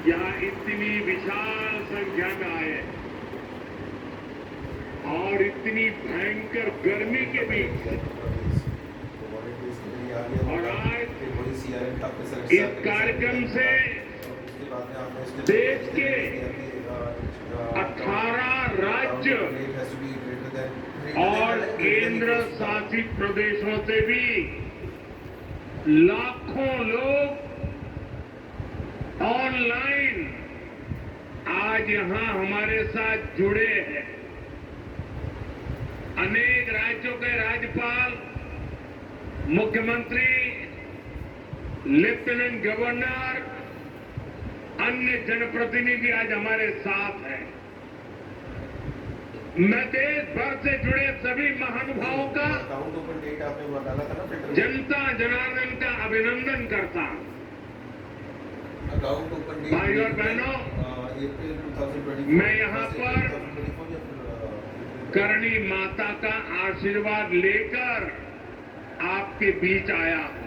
यहाँ इतनी विशाल संख्या में आए और इतनी भयंकर गर्मी के बीच और आज इस कार्यक्रम से देश के 18 राज्य और केंद्र शासित प्रदेशों से भी लाखों लोग ऑनलाइन आज यहां हमारे साथ जुड़े हैं। अनेक राज्यों के राज्यपाल, मुख्यमंत्री, लेफ्टिनेंट गवर्नर, अन्य जनप्रतिनिधि आज हमारे साथ हैं। मैं देश भर से जुड़े सभी महानुभावों का, जनता जनार्दन का अभिनंदन करता हूं। भाई और बहनों, मैं यहाँ पर करणी माता का आशीर्वाद लेकर आपके बीच आया हूं।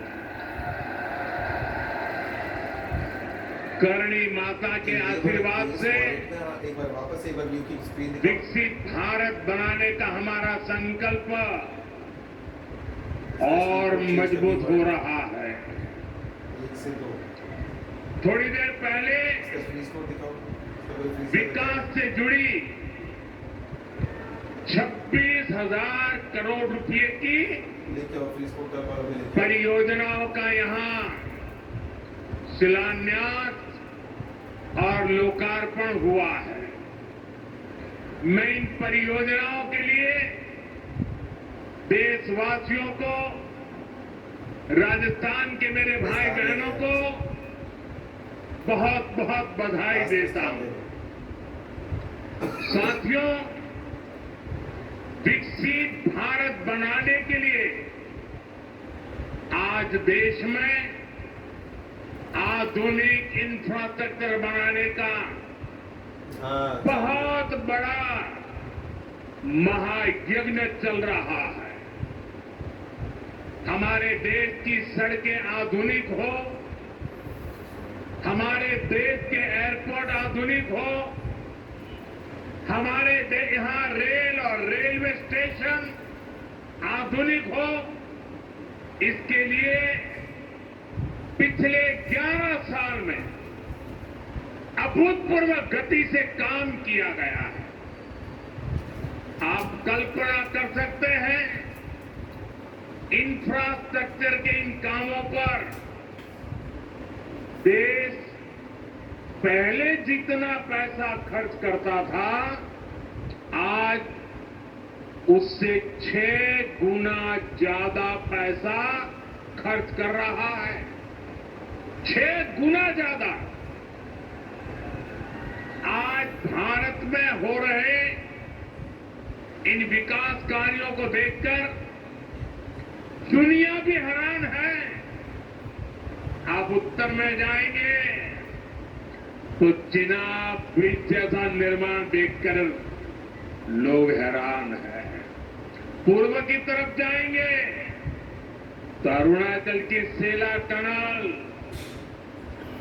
करणी माता के आशीर्वाद से विकसित भारत बनाने का हमारा संकल्प और मजबूत हो रहा है। थोड़ी देर पहले विकास से जुड़ी 26,000 करोड़ रुपए की परियोजनाओं का यहां शिलान्यास और लोकार्पण हुआ है। मैं इन परियोजनाओं के लिए देशवासियों को, राजस्थान के मेरे भाई बहनों को बहुत बहुत बधाई देता हूं। साथियों, विकसित भारत बनाने के लिए आज देश में आधुनिक इंफ्रास्ट्रक्चर बनाने का बहुत बड़ा महायज्ञ चल रहा है। हमारे देश की सड़कें आधुनिक हो, हमारे देश के एयरपोर्ट आधुनिक हो, हमारे यहाँ रेल और रेलवे स्टेशन आधुनिक हो, इसके लिए पिछले 11 साल में अभूतपूर्व गति से काम किया गया है। आप कल्पना कर सकते हैं, इंफ्रास्ट्रक्चर के इन कामों पर देश पहले जितना पैसा खर्च करता था, आज उससे 6 गुना ज्यादा पैसा खर्च कर रहा है। 6 गुना ज्यादा। आज भारत में हो रहे इन विकास कार्यों को देखकर दुनिया भी हैरान है। आप उत्तर में जाएंगे तो चिनाब ब्रिज जैसा निर्माण देखकर लोग हैरान हैं। पूर्व की तरफ जाएंगे तो अरुणाचल की सेला टनल,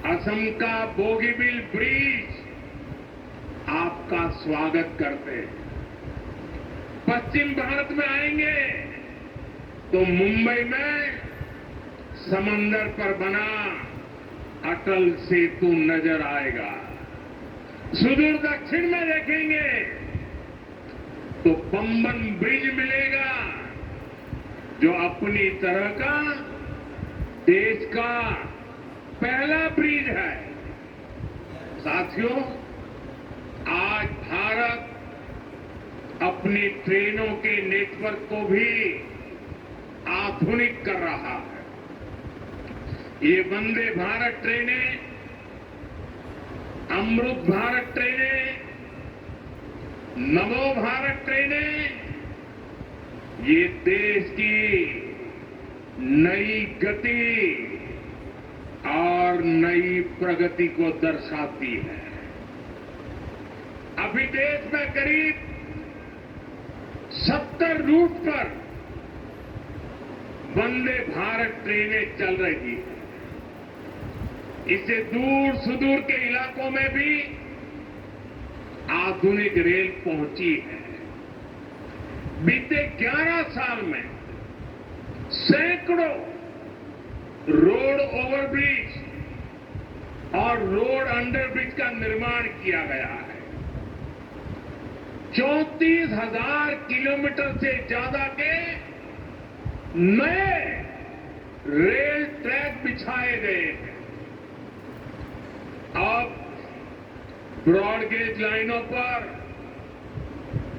असम का बोगीबिल ब्रिज आपका स्वागत करते हैं। पश्चिम भारत में आएंगे तो मुंबई में समंदर पर बना अटल सेतु नजर आएगा। सुदूर दक्षिण में देखेंगे तो बम्बन ब्रिज मिलेगा, जो अपनी तरह का देश का पहला ब्रिज है। साथियों, आज भारत अपनी ट्रेनों के नेटवर्क को भी आधुनिक कर रहा है। ये वंदे भारत ट्रेनें, अमृत भारत ट्रेनें, नमो भारत ट्रेनें, ये देश की नई गति और नई प्रगति को दर्शाती है। अभी देश में करीब 70 रूट पर वंदे भारत ट्रेनें चल रही है। इससे दूर सुदूर के इलाकों में भी आधुनिक रेल पहुंची है। बीते 11 साल में सैकड़ों रोड ओवरब्रिज और रोड अंडरब्रिज का निर्माण किया गया है। 34,000 किलोमीटर से ज्यादा के नए रेल ट्रैक बिछाए गए हैं। अब ब्रॉडगेज लाइनों पर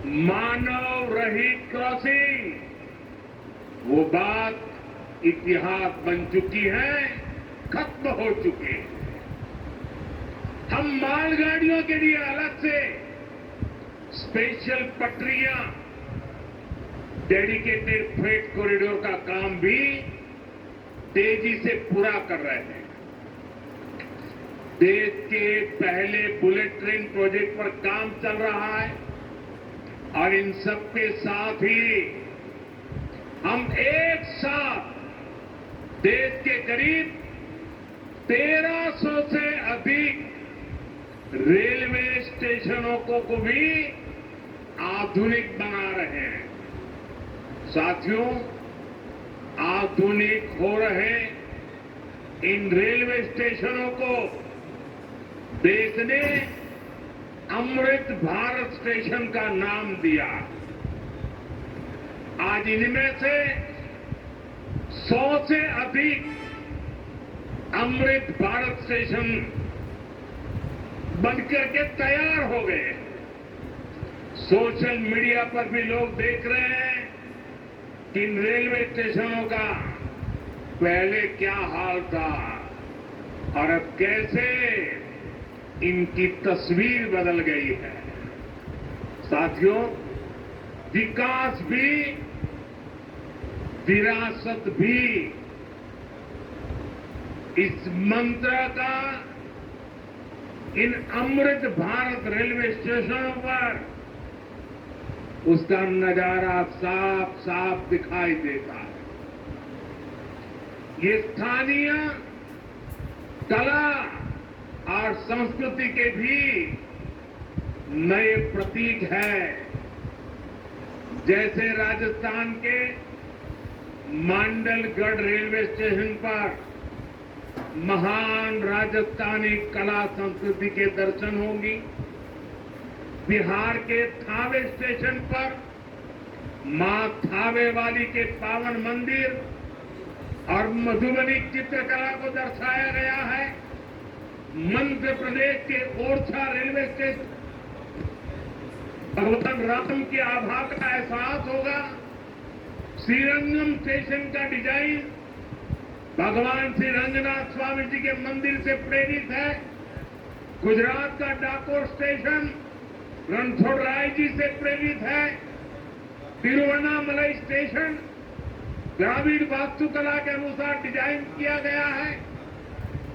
मानव रहित क्रॉसिंग वो बात इतिहास बन चुकी है, खत्म हो चुकी है। हम मालगाड़ियों के लिए अलग से स्पेशल पटरियां, डेडिकेटेड फ्रेट कॉरिडोर का काम भी तेजी से पूरा कर रहे हैं। देश के पहले बुलेट ट्रेन प्रोजेक्ट पर काम चल रहा है और इन सब के साथ ही हम एक साथ देश के करीब 1300 से अधिक रेलवे स्टेशनों को भी आधुनिक बना रहे हैं। साथियों, आधुनिक हो रहे इन रेलवे स्टेशनों को देश ने अमृत भारत स्टेशन का नाम दिया। आज इनमें से 100 से अधिक अमृत भारत स्टेशन बनकर के तैयार हो गए। सोशल मीडिया पर भी लोग देख रहे हैं कि इन रेलवे स्टेशनों का पहले क्या हाल था और अब कैसे इनकी तस्वीर बदल गई है। साथियों, विकास भी विरासत भी इस मंत्र का इन अमृत भारत रेलवे स्टेशनों पर उसका नजारा साफ साफ दिखाई देता है। ये स्थानीय कला और संस्कृति के भी नए प्रतीक है। जैसे राजस्थान के मांडलगढ़ रेलवे स्टेशन पर महान राजस्थानी कला संस्कृति के दर्शन होंगी। बिहार के थावे स्टेशन पर मां थावे वाली के पावन मंदिर और मधुबनी चित्रकला को दर्शाया गया है। मध्य प्रदेश के ओरछा रेलवे स्टेशन भगवान राम की आभा का एहसास होगा। श्रीरंगम स्टेशन का डिजाइन भगवान श्री रंगनाथ स्वामी जी के मंदिर से प्रेरित है। गुजरात का डाकोर स्टेशन रणछोड़राय जी से प्रेरित है। तिरुवन्नामलई स्टेशन द्राविड़ वास्तुकला के अनुसार डिजाइन किया गया है।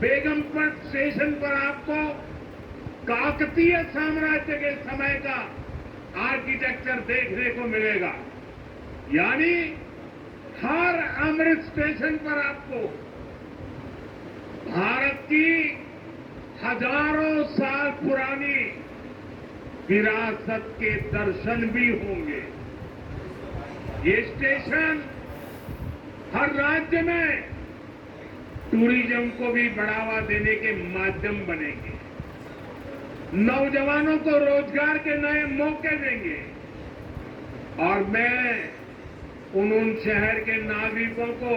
बेगमपट स्टेशन पर आपको काकतीय साम्राज्य के समय का आर्किटेक्चर देखने को मिलेगा। यानी हर अमृत स्टेशन पर आपको भारत की हजारों साल पुरानी विरासत के दर्शन भी होंगे। ये स्टेशन हर राज्य में टूरिज्म को भी बढ़ावा देने के माध्यम बनेंगे। नौजवानों को रोजगार के नए मौके देंगे। और मैं उन शहर के नागरिकों को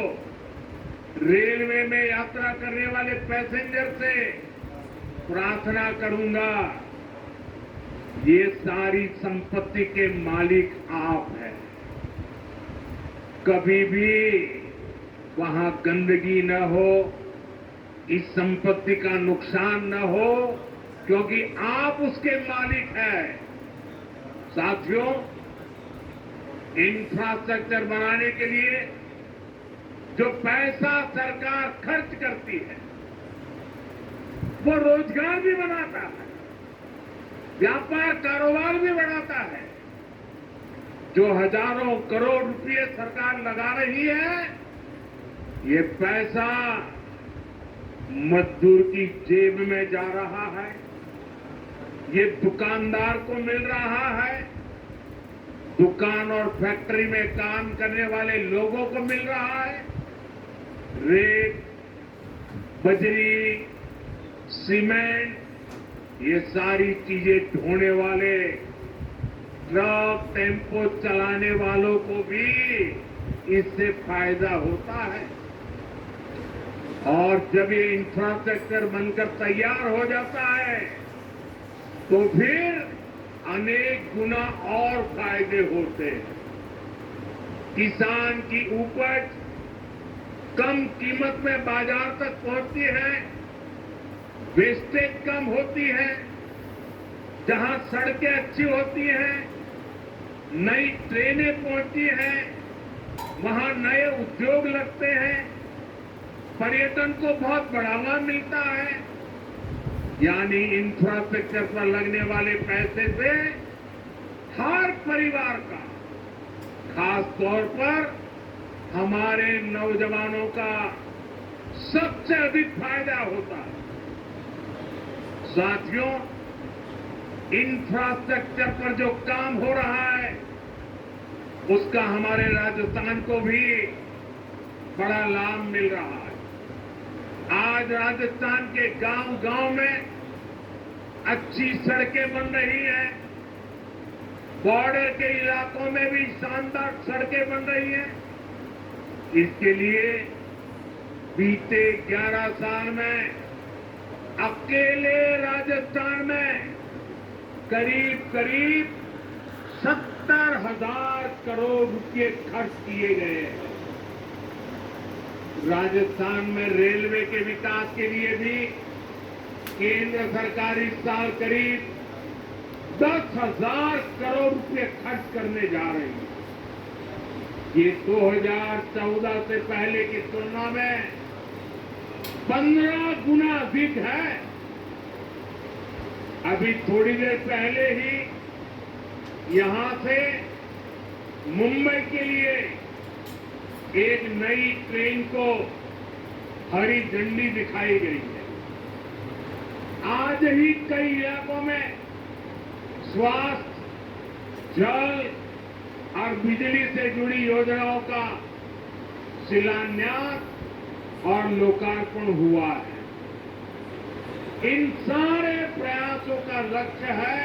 रेलवे में यात्रा करने वाले पैसेंजर से प्रार्थना करूंगा, ये सारी संपत्ति के मालिक आप हैं। कभी भी वहां गंदगी न हो, इस संपत्ति का नुकसान न हो, क्योंकि आप उसके मालिक हैं। साथियों, इंफ्रास्ट्रक्चर बनाने के लिए जो पैसा सरकार खर्च करती है वो रोजगार भी बनाता है, व्यापार कारोबार भी बढ़ाता है। जो हजारों करोड़ रुपए सरकार लगा रही है, ये पैसा मजदूर की जेब में जा रहा है, ये दुकानदार को मिल रहा है, दुकान और फैक्ट्री में काम करने वाले लोगों को मिल रहा है। रेत, बजरी, सीमेंट, ये सारी चीजें ढोने वाले ट्रक, टेम्पो चलाने वालों को भी इससे फायदा होता है। और जब ये इंफ्रास्ट्रक्चर बनकर तैयार हो जाता है तो फिर अनेक गुना और फायदे होते हैं। किसान की उपज कम कीमत में बाजार तक पहुंचती है, वेस्टेज कम होती है, जहां सड़कें अच्छी होती हैं, नई ट्रेनें पहुंचती हैं, वहां नए उद्योग लगते हैं, पर्यटन को बहुत बढ़ावा मिलता है। यानी इंफ्रास्ट्रक्चर पर लगने वाले पैसे से हर परिवार का, खास तौर पर हमारे नौजवानों का सबसे अधिक फायदा होता है। साथियों, इंफ्रास्ट्रक्चर पर जो काम हो रहा है उसका हमारे राजस्थान को भी बड़ा लाभ मिल रहा है। आज राजस्थान के गांव-गांव में अच्छी सड़कें बन रही हैं, बॉर्डर के इलाकों में भी शानदार सड़कें बन रही हैं। इसके लिए बीते 11 साल में अकेले राजस्थान में करीब 70,000 करोड़ रुपए खर्च किए गए हैं। राजस्थान में रेलवे के विकास के लिए भी केंद्र सरकार इस साल करीब 10,000 करोड़ रुपए खर्च करने जा रही है। ये 2014 से पहले की तुलना में 15 गुना अधिक है। अभी थोड़ी देर पहले ही यहां से मुंबई के लिए एक नई ट्रेन को हरी झंडी दिखाई गई है। आज ही कई इलाकों में स्वास्थ्य, जल और बिजली से जुड़ी योजनाओं का शिलान्यास और लोकार्पण हुआ है। इन सारे प्रयासों का लक्ष्य है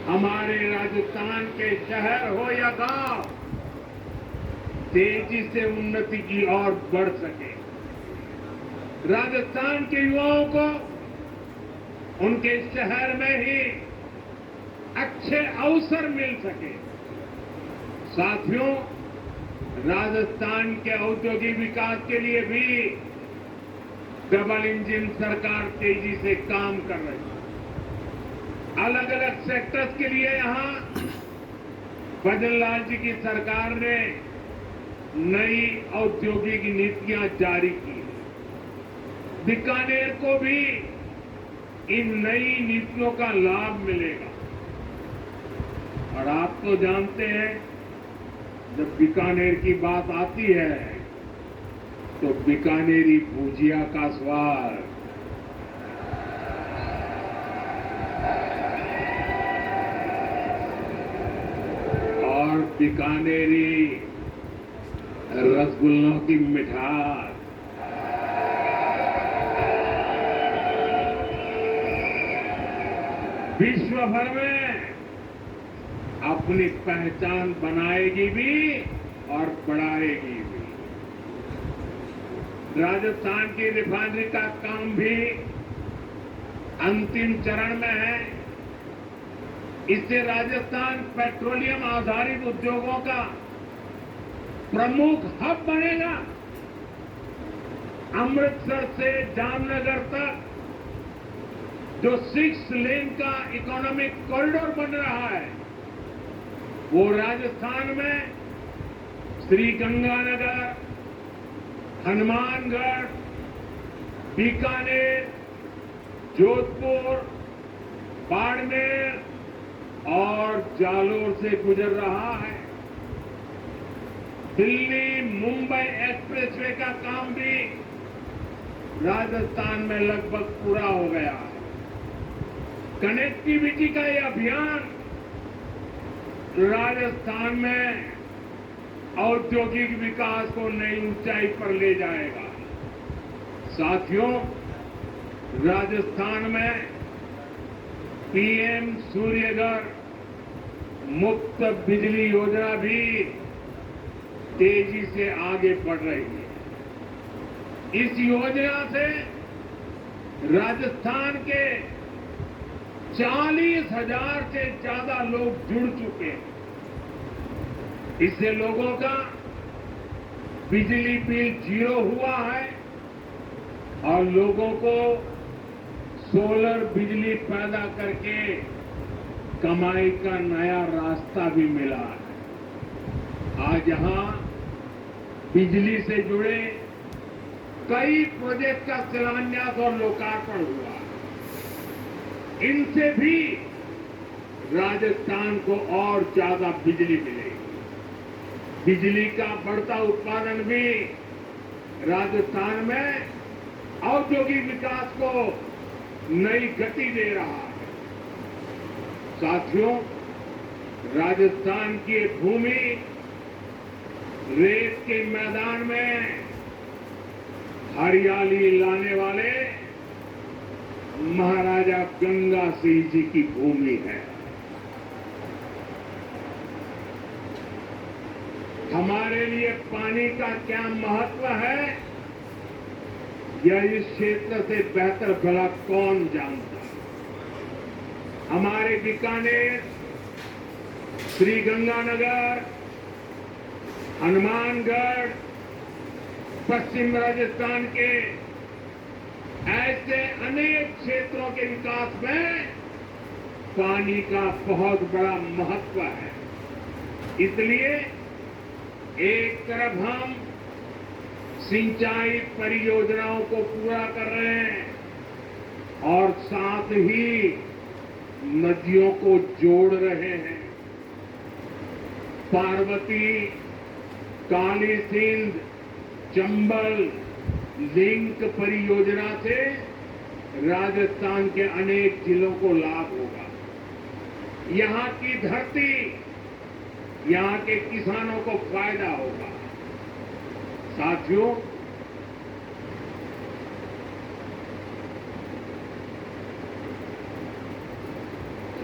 हमारे राजस्थान के शहर हो या गांव तेजी से उन्नति की ओर बढ़ सके। राजस्थान के युवाओं को उनके शहर में ही अच्छे अवसर मिल सके। साथियों, राजस्थान के औद्योगिक विकास के लिए भी डबल इंजन सरकार तेजी से काम कर रही है। अलग अलग सेक्टर्स के लिए यहां भजनलाल जी की सरकार ने नई औद्योगिक नीतियां जारी की। बीकानेर को भी इन नई नीतियों का लाभ मिलेगा। और आप तो जानते हैं, जब बीकानेर की बात आती है तो बीकानेरी भुजिया का स्वाद, और बीकानेरी रसगुल्लों की मिठास, विश्व भर में अपनी पहचान बनाएगी भी और बढ़ाएगी भी। राजस्थान की रिफाइनरी का काम भी अंतिम चरण में है। इससे राजस्थान पेट्रोलियम आधारित उद्योगों का प्रमुख हब बनेगा। अमृतसर से जामनगर तक जो 6 लेन का इकोनॉमिक कॉरिडोर बन रहा है, वो राजस्थान में श्रीगंगानगर, हनुमानगढ़, बीकानेर, जोधपुर, बाड़मेर और जालोर से गुजर रहा है। दिल्ली मुंबई एक्सप्रेसवे का काम भी राजस्थान में लगभग पूरा हो गया है। कनेक्टिविटी का ये अभियान राजस्थान में औद्योगिक विकास को नई ऊंचाई पर ले जाएगा। साथियों, राजस्थान में पीएम सूर्यघर मुफ्त बिजली योजना भी तेजी से आगे बढ़ रही है। इस योजना से राजस्थान के 40,000 से ज्यादा लोग जुड़ चुके हैं। इससे लोगों का बिजली बिल 0 हुआ है और लोगों को सोलर बिजली पैदा करके कमाई का नया रास्ता भी मिला है। आज यहां बिजली से जुड़े कई प्रोजेक्ट का शिलान्यास और लोकार्पण हुआ। इनसे भी राजस्थान को और ज्यादा बिजली मिलेगी। बिजली का बढ़ता उत्पादन भी राजस्थान में औद्योगिक विकास को नई गति दे रहा है। साथियों, राजस्थान की भूमि रेत के मैदान में हरियाली लाने वाले महाराजा गंगा सिंह जी की भूमि है। हमारे लिए पानी का क्या महत्व है, यह इस क्षेत्र से बेहतर भला कौन जानता है। हमारे बीकानेर, श्रीगंगानगर, हनुमानगढ़, पश्चिम राजस्थान के ऐसे अनेक क्षेत्रों के विकास में पानी का बहुत बड़ा महत्व है। इसलिए एक तरफ हम सिंचाई परियोजनाओं को पूरा कर रहे हैं और साथ ही नदियों को जोड़ रहे हैं। पार्वती, काली सिंध, चंबल लिंक परियोजना से राजस्थान के अनेक जिलों को लाभ होगा। यहां की धरती, यहां के किसानों को फायदा होगा। साथियों,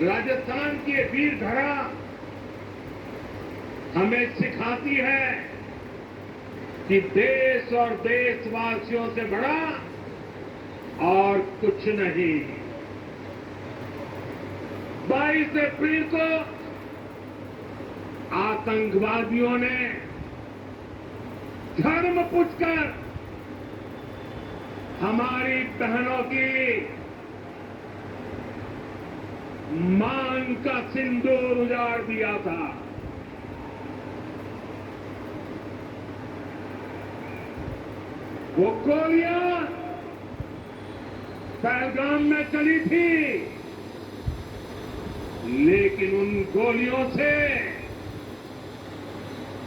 राजस्थान की वीर धरा हमें सिखाती है कि देश और देशवासियों से बड़ा और कुछ नहीं। 22 अप्रैल को आतंकवादियों ने धर्म पूछकर हमारी बहनों की मांग का सिंदूर उजाड़ दिया था। वो गोलियां पहलगाम में चली थी, लेकिन उन गोलियों से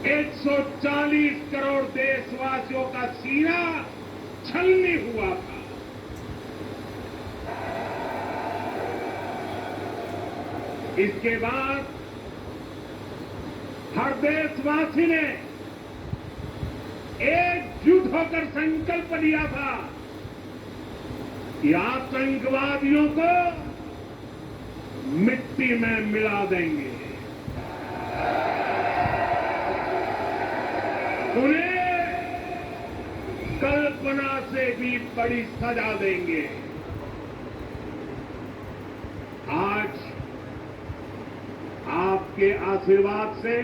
140 करोड़ देशवासियों का सीना छलनी हुआ था। इसके बाद हर देशवासी ने एकजुट होकर संकल्प लिया था कि आतंकवादियों को मिट्टी में मिला देंगे, उन्हें कल्पना से भी बड़ी सजा देंगे। आज आपके आशीर्वाद से,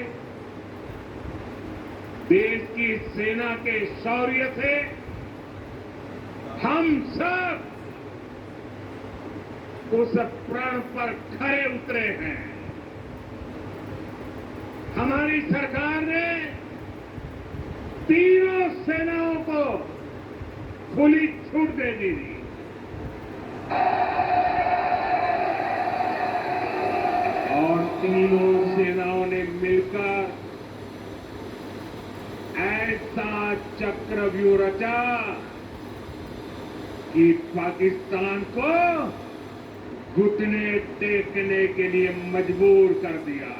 देश की सेना के शौर्य से हम सब उस प्रण पर खरे उतरे हैं। हमारी सरकार ने तीनों सेनाओं को खुली छूट दे दी थी। और तीनों सेनाओं ने मिलकर ऐसा चक्रव्यूह रचा कि पाकिस्तान को घुटने टेकने के लिए मजबूर कर दिया।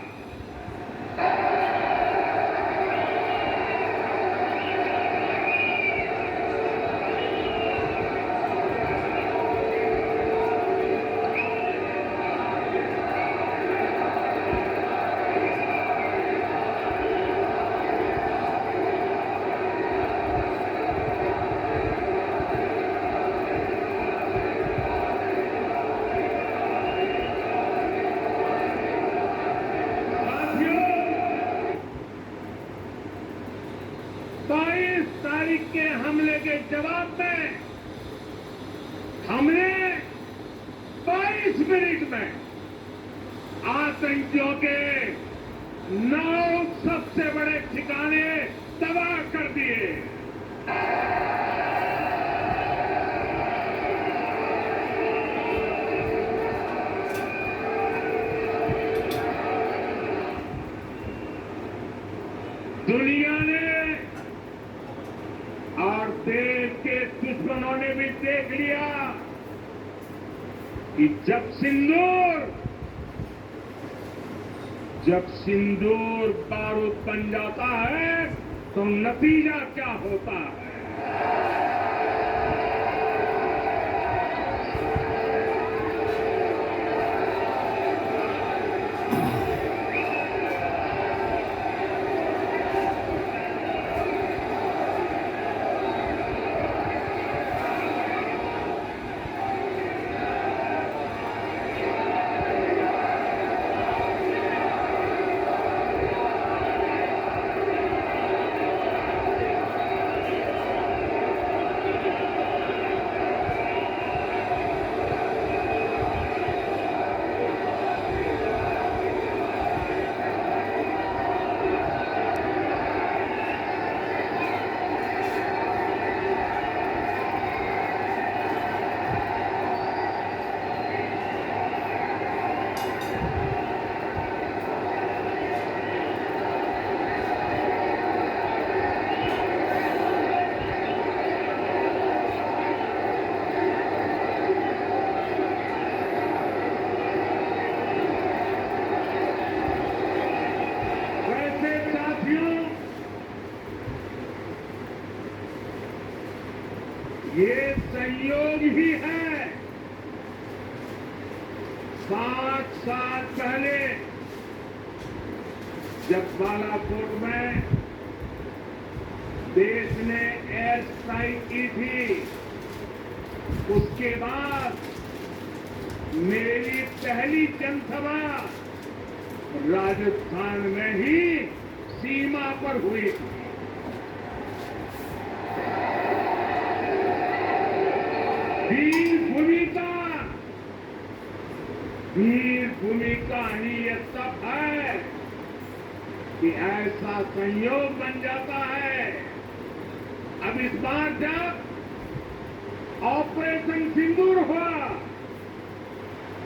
तारीख के हमले के जवाब में हमने 22 मिनट में आतंकियों के 9 सबसे बड़े ठिकाने तबाह कर दिए। दुनिया ने और देश के दुश्मनों ने भी देख लिया कि जब सिंदूर बारूद बन जाता है तो नतीजा क्या होता है। ये संयोग ही है। 7 साल पहले जब बालाकोट में देश ने एयर स्ट्राइक की थी, उसके बाद मेरी पहली जनसभा राजस्थान में ही सीमा पर हुई थी। वीर भूमि का ही ये तप है कि ऐसा संयोग बन जाता है। अब इस बार जब ऑपरेशन सिंदूर हुआ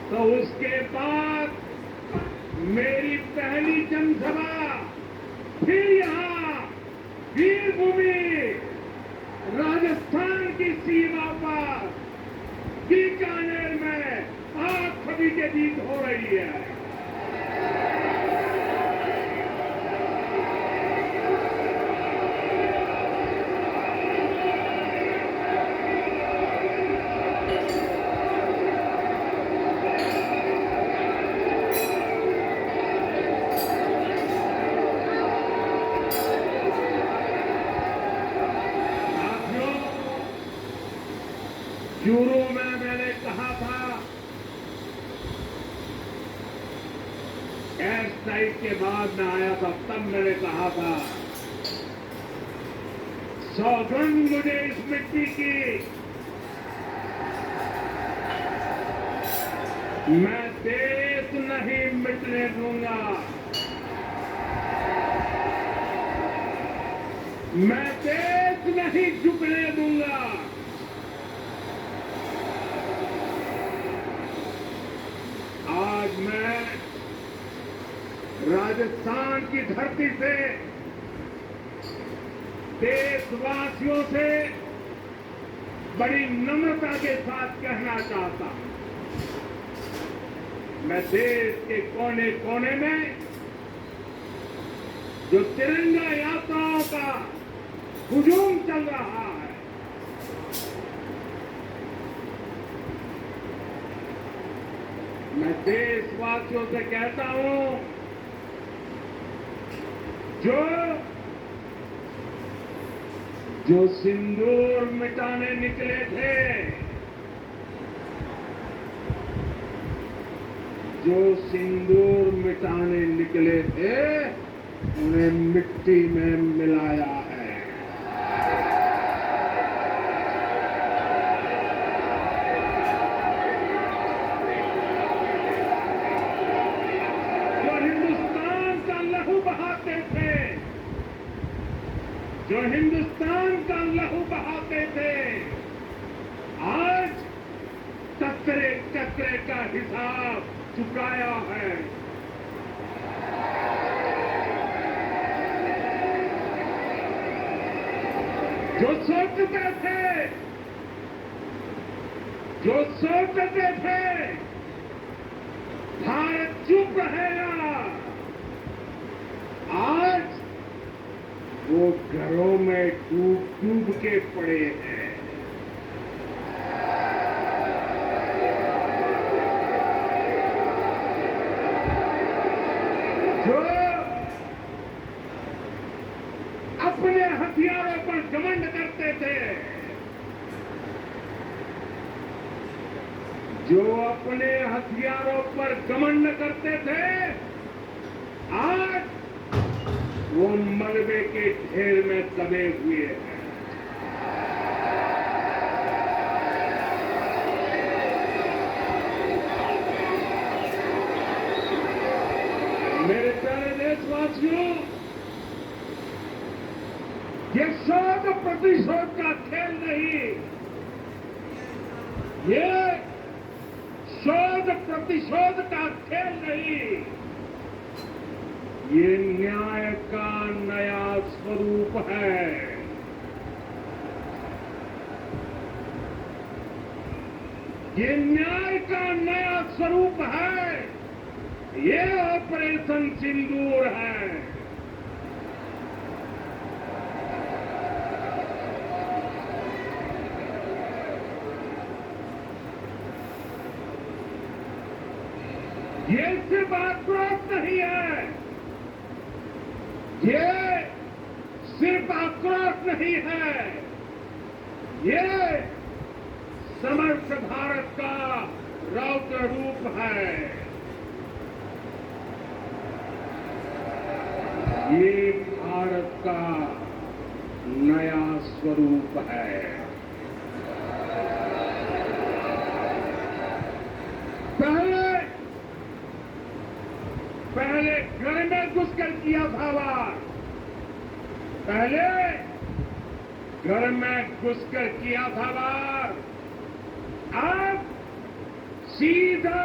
तो उसके बाद मेरी पहली जनसभा फिर यहाँ वीर भूमि राजस्थान की सीमा पर बीकानेर में आप सभी के बीच हो रही है। शुरू में मैंने कहा था, एयर स्ट्राइक के बाद में आया था, तब मैंने कहा था सौगंध मुझे इस मिट्टी की, मैं देश नहीं मिटने दूंगा, मैं देश नहीं झुकने दूंगा। आज मैं राजस्थान की धरती से देशवासियों से बड़ी नम्रता के साथ कहना चाहता हूं, मैं देश के कोने कोने में जो तिरंगा यात्राओं का हुजूम चल रहा है, मैं देशवासियों से कहता हूं, जो सिंदूर मिटाने निकले थे, जो सिंदूर मिटाने निकले थे, उन्हें मिट्टी में मिलाया है। जो हिंदुस्तान का लहू बहाते थे, जो हिंदुस्तान का लहू बहाते थे, आज कचरे कचरे का हिसाब चुकाया है। जो सोचते थे भारत चुप रहेगा, आज वो घरों में डूब डूब के पड़े हैं। जो अपने हथियारों पर घमंड करते थे, जो अपने हथियारों पर घमंड करते थे, आज वो मलबे के ढेर में दबे हुए हैं। मेरे प्यारे देशवासियों, ये 100% का खेल नहीं, ये 100% का खेल नहीं, ये न्याय का नया स्वरूप है। ये न्याय का नया स्वरूप है। ये ऑपरेशन सिंदूर है। ये सिर्फ आक्रोश नहीं है, ये सिर्फ आक्रोश नहीं है, ये समर्थ भारत का रौद्र रूप है। ये भारत का नया स्वरूप है। पहले घर में घुसकर किया था वार, पहले घर में घुसकर किया था वार, अब सीधा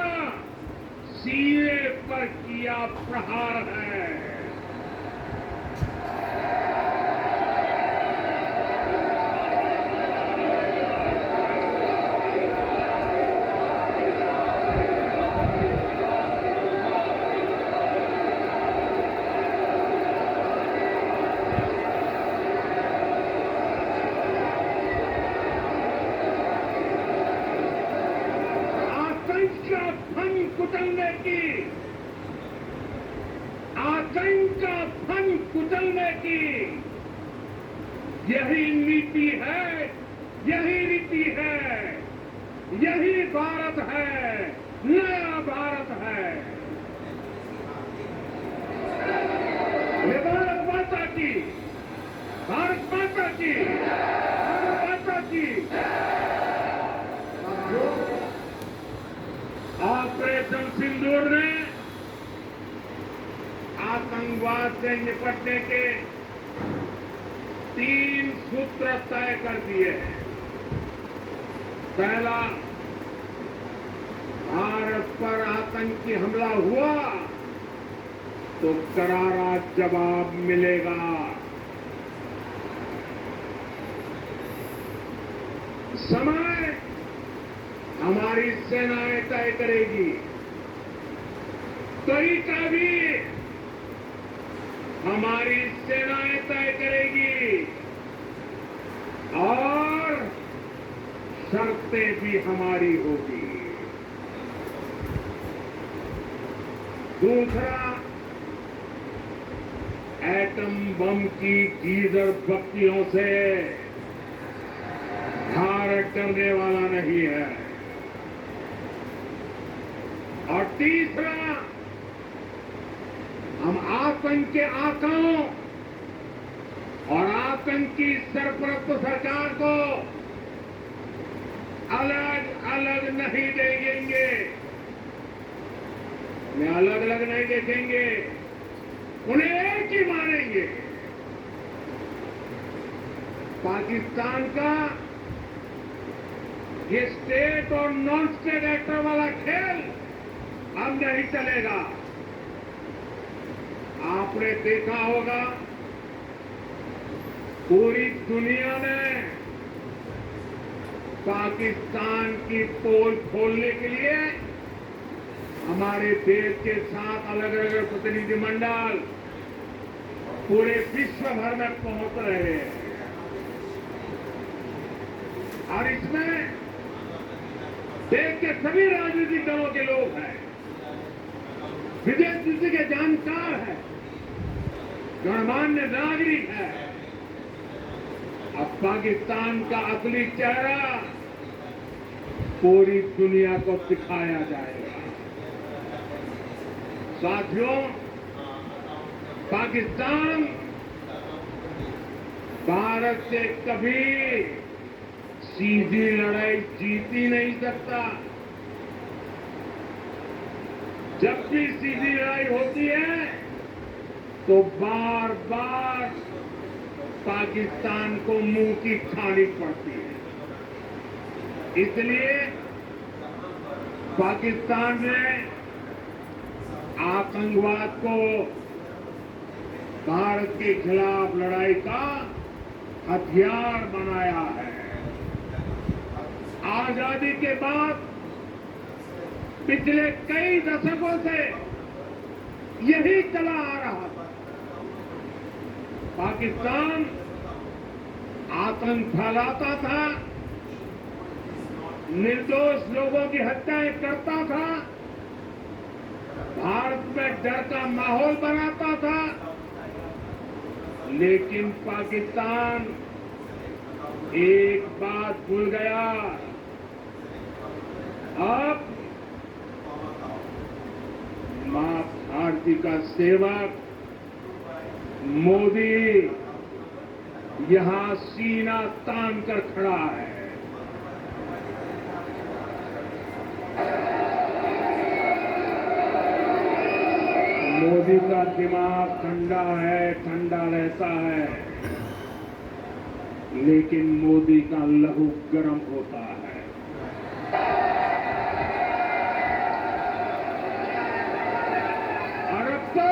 सीने पर किया प्रहार है। आतंक का फन कुचलने की यही नीति है, यही रीति है, यही भारत है, नया भारत है। ये भारत माता की, भारत माता की, भारत माता की। ऑपरेशन सिंदूर ने आतंकवाद से निपटने के 3 सूत्र तय कर दिए हैं। पहला, भारत पर आतंकी हमला हुआ तो करारा जवाब मिलेगा। समय हमारी सेनाएं तय करेगी, तरीका भी हमारी सेनाएं तय करेगी और शर्तें भी हमारी होगी। दूसरा, एटम बम की गीदड़ बत्तियों से भारत डरने वाला नहीं है। और तीसरा, हम आतंक के आकाओं और आतंकी सरपरस्त सरकार को अलग अलग नहीं देखेंगे, उन्हें अलग अलग नहीं देखेंगे, उन्हें एक ही मानेंगे। पाकिस्तान का ये स्टेट और नॉन स्टेट एक्टर वाला खेल अब नहीं चलेगा। आपने देखा होगा पूरी दुनिया में पाकिस्तान की पोल खोलने के लिए हमारे देश के साथ अलग अलग प्रतिनिधिमंडल पूरे विश्व भर में पहुंच रहे हैं। और इसमें देश के सभी राजनीतिक दलों के लोग हैं, विदेश नीति के जानकार हैं, गणमान्य नागरिक है। अब पाकिस्तान का असली चेहरा पूरी दुनिया को दिखाया जाएगा। साथियों, पाकिस्तान भारत से कभी सीधी लड़ाई जीत ही नहीं सकता। जब भी सीधी लड़ाई होती है तो बार बार पाकिस्तान को मुंह की खानी पड़ती है। इसलिए पाकिस्तान ने आतंकवाद को भारत के खिलाफ लड़ाई का हथियार बनाया है। आजादी के बाद पिछले कई दशकों से यही चला आ रहा था। पाकिस्तान आतंक फैलाता था, निर्दोष लोगों की हत्याएं करता था, भारत में डर का माहौल बनाता था। लेकिन पाकिस्तान एक बात भूल गया, अब मां भारती का सेवक मोदी यहां सीना तान कर खड़ा है। मोदी का दिमाग ठंडा है, ठंडा रहता है, लेकिन मोदी का लहू गर्म होता है। और अब तो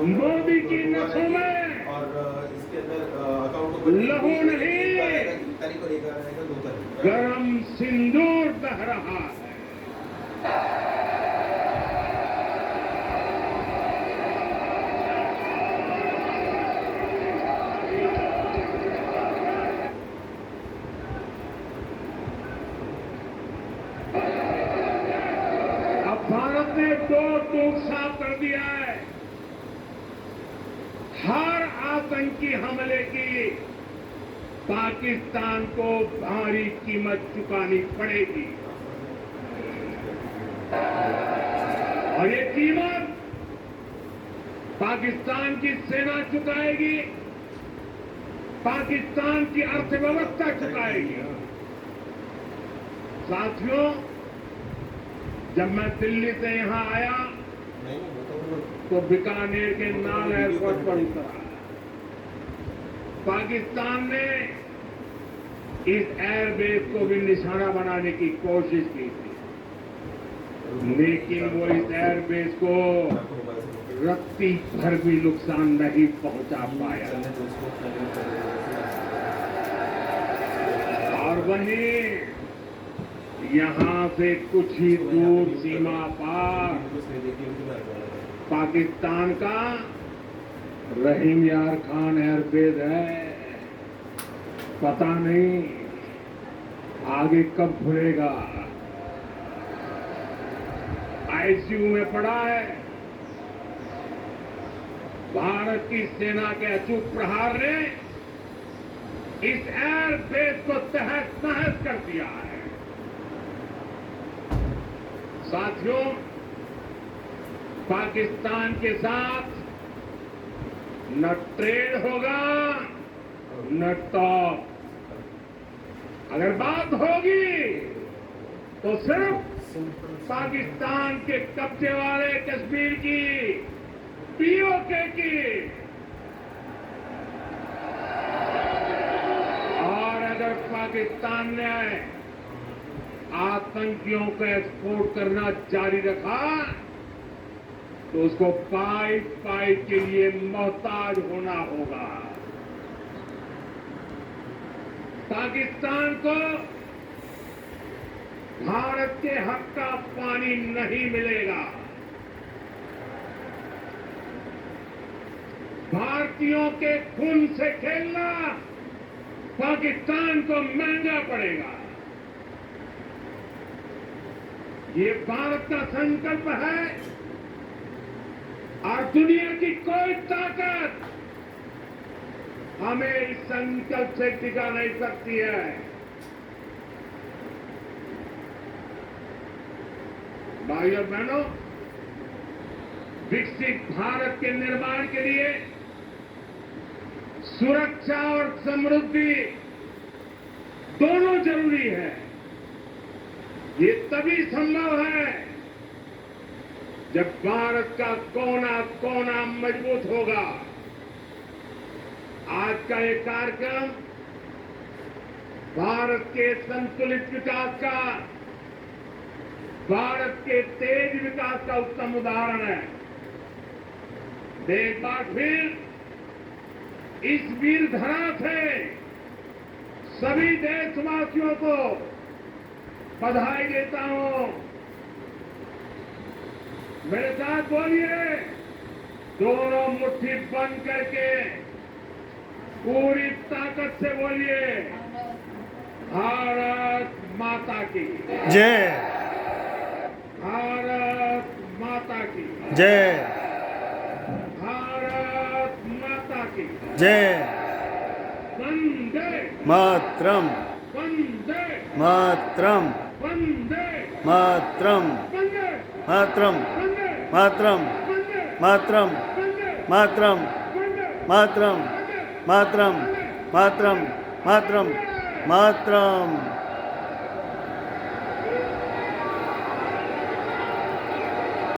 मोदी की नसों में और इसके अंदर लहू नहीं, गरम सिंदूर बह रहा है। अब भारत ने दो टूक साफ कर दिया है। हर आतंकी हमले की पाकिस्तान को भारी कीमत चुकानी पड़ेगी और ये कीमत पाकिस्तान की सेना चुकाएगी, पाकिस्तान की अर्थव्यवस्था चुकाएगी। साथियों, जब मैं दिल्ली से यहां आया तो बीकानेर के नाल एयरपोर्ट पर उतरा। पाकिस्तान ने इस एयरबेस को भी निशाना बनाने की कोशिश की थी, लेकिन वो इस एयरबेस को रत्ती भर भी नुकसान नहीं पहुंचा पाया। और वहीं यहां से कुछ ही दूर सीमा पार पाकिस्तान का रहीम यार खान एयरबेस है। पता नहीं आगे कब खुलेगा। आईसीयू में पड़ा है। भारत की सेना के अचूक प्रहार ने इस एयरबेस को तहस नहस कर दिया है। साथियों, पाकिस्तान के साथ न ट्रेड होगा न टॉक। अगर बात होगी तो सिर्फ पाकिस्तान के कब्जे वाले कश्मीर की पीओके की। और अगर पाकिस्तान ने आतंकियों को एक्सपोर्ट करना जारी रखा तो उसको पाइप पाइप के लिए मोहताज होना होगा। पाकिस्तान को भारत के हक का पानी नहीं मिलेगा। भारतीयों के खून से खेलना पाकिस्तान को महंगा पड़ेगा। ये भारत का संकल्प है और दुनिया की कोई ताकत हमें इस संकल्प से टिका नहीं सकती है। भाइयों और बहनों, विकसित भारत के निर्माण के लिए सुरक्षा और समृद्धि दोनों जरूरी है। ये तभी संभव है जब भारत का कोना कोना मजबूत होगा। आज का ये कार्यक्रम भारत के संतुलित विकास का, भारत के तेज विकास का उत्तम उदाहरण है। एक बार फिर इस वीर धरा से सभी देशवासियों को बधाई देता हूं। मेरे साथ बोलिए, दोनों मुट्ठी बंद करके पूरी ताकत से बोलिए, भारत माता की जय। भारत माता की जय। भारत माता की जय। वंदे मातरम। वंदे मातरम। वंदे मातरम। वंदे मातरम। वंदे मातरम। वंदे मातरम। वंदे मातरम। वंदे मातरम। मातरम। मातरम। मातरम। मातरम।